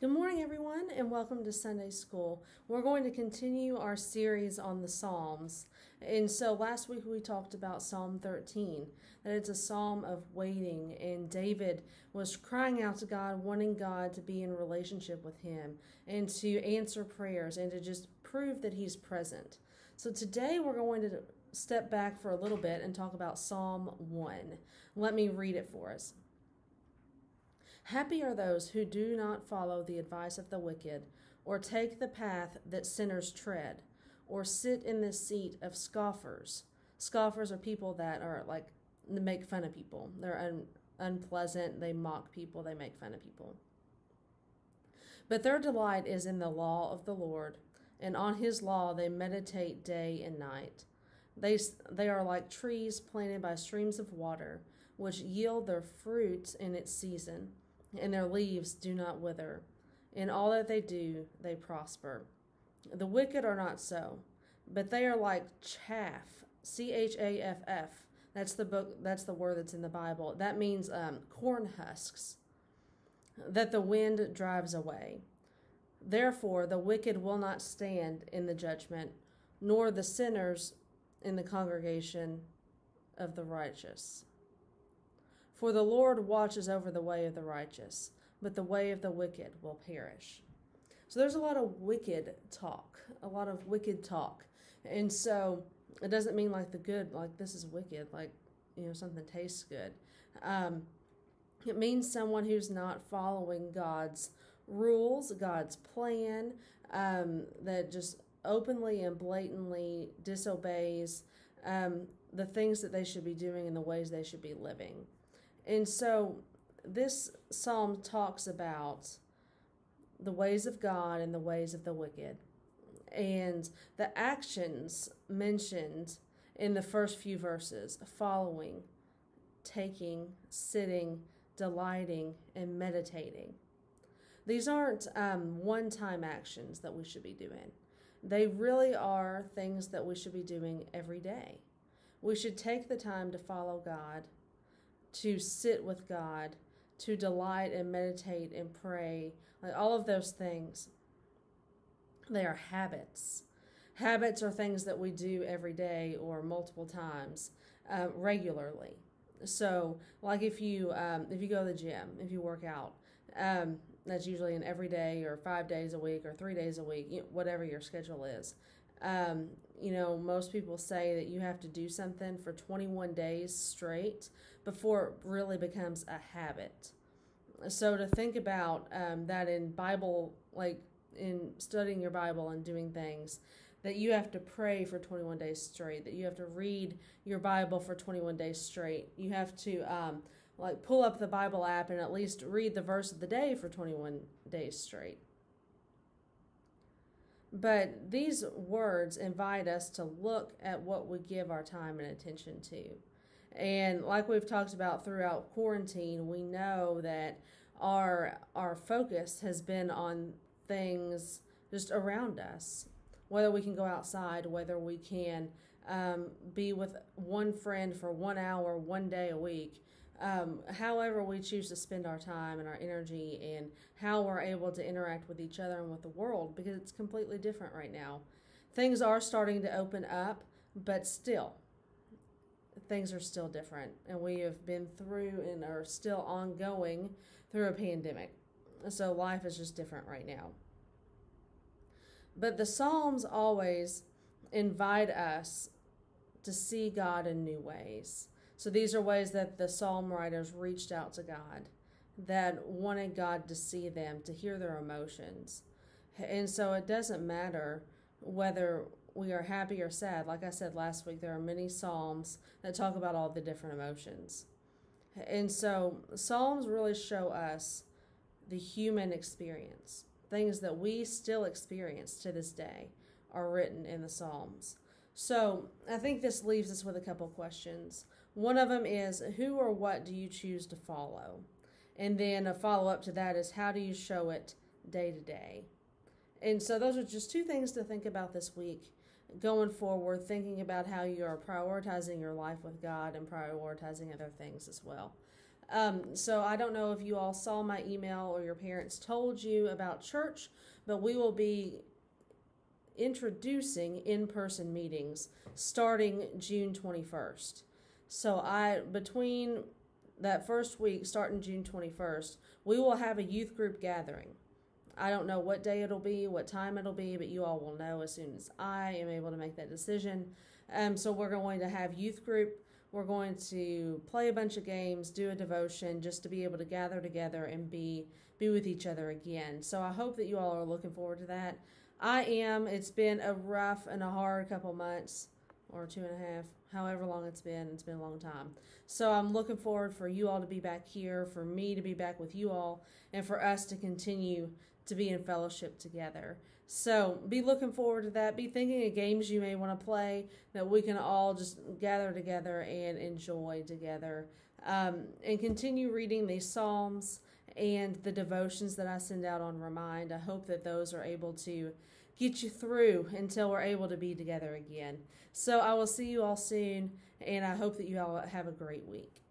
Good morning, everyone, and welcome to Sunday School. We're going to continue our series on the Psalms. And so last week we talked about Psalm 13, that it's a psalm of waiting, and David was crying out to God, wanting God to be in relationship with him and to answer prayers and to just prove that he's present. So today we're going to step back for a little bit and talk about Psalm 1. Let me read it for us. Happy are those who do not follow the advice of the wicked, or take the path that sinners tread, or sit in the seat of scoffers. Scoffers are people that are like, make fun of people. They're unpleasant, they mock people, they make fun of people. But their delight is in the law of the Lord, and on his law they meditate day and night. They are like trees planted by streams of water, which yield their fruits in its season, and their leaves do not wither. In all that they do, they prosper. The wicked are not so, but they are like chaff, chaff. That's the word that's in the Bible. That means corn husks that the wind drives away. Therefore, the wicked will not stand in the judgment, nor the sinners in the congregation of the righteous. For the Lord watches over the way of the righteous, but the way of the wicked will perish. So there's a lot of wicked talk. And so it doesn't mean like the good, like this is wicked, like, something tastes good. It means someone who's not following God's rules, God's plan, that just openly and blatantly disobeys the things that they should be doing and the ways they should be living. And so this psalm talks about the ways of God and the ways of the wicked. And the actions mentioned in the first few verses, following, taking, sitting, delighting, and meditating. These aren't one-time actions that we should be doing. They really are things that we should be doing every day. We should take the time to follow God, to sit with God, to delight and meditate and pray, like all of those things. They are habits. Habits are things that we do every day or multiple times, regularly. So, like if you go to the gym, if you work out, that's usually an every day or 5 days a week or 3 days a week, whatever your schedule is. Most people say that you have to do something for 21 days straight before it really becomes a habit. So to think about that in Bible, like in studying your Bible and doing things, that you have to pray for 21 days straight, that you have to read your Bible for 21 days straight. You have to pull up the Bible app and at least read the verse of the day for 21 days straight. But these words invite us to look at what we give our time and attention to. And like we've talked about throughout quarantine, we know that our focus has been on things just around us. Whether we can go outside, whether we can be with one friend for 1 hour, 1 day a week, however we choose to spend our time and our energy and how we're able to interact with each other and with the world, because it's completely different right now. Things are starting to open up, but still, things are still different. And we have been through and are still ongoing through a pandemic. So life is just different right now. But the Psalms always invite us to see God in new ways. So these are ways that the psalm writers reached out to God, that wanted God to see them, to hear their emotions. And so it doesn't matter whether we are happy or sad. Like I said last week, there are many psalms that talk about all the different emotions. And so psalms really show us the human experience. Things that we still experience to this day are written in the psalms. So I think this leaves us with a couple questions. One of them is, who or what do you choose to follow? And then a follow-up to that is, how do you show it day to day? And so those are just two things to think about this week. Going forward, thinking about how you are prioritizing your life with God and prioritizing other things as well. So I don't know if you all saw my email or your parents told you about church, but we will be introducing in-person meetings starting June 21st. So between that first week, starting June 21st, we will have a youth group gathering. I don't know what day it'll be, what time it'll be, but you all will know as soon as I am able to make that decision. So we're going to have youth group. We're going to play a bunch of games, do a devotion, just to be able to gather together and be with each other again. So I hope that you all are looking forward to that. I am. It's been a rough and a hard couple months, or 2.5, however long it's been. It's been a long time. So I'm looking forward for you all to be back here, for me to be back with you all, and for us to continue to be in fellowship together. So be looking forward to that. Be thinking of games you may want to play that we can all just gather together and enjoy together. And continue reading these Psalms and the devotions that I send out on Remind. I hope that those are able to get you through until we're able to be together again. So I will see you all soon, and I hope that you all have a great week.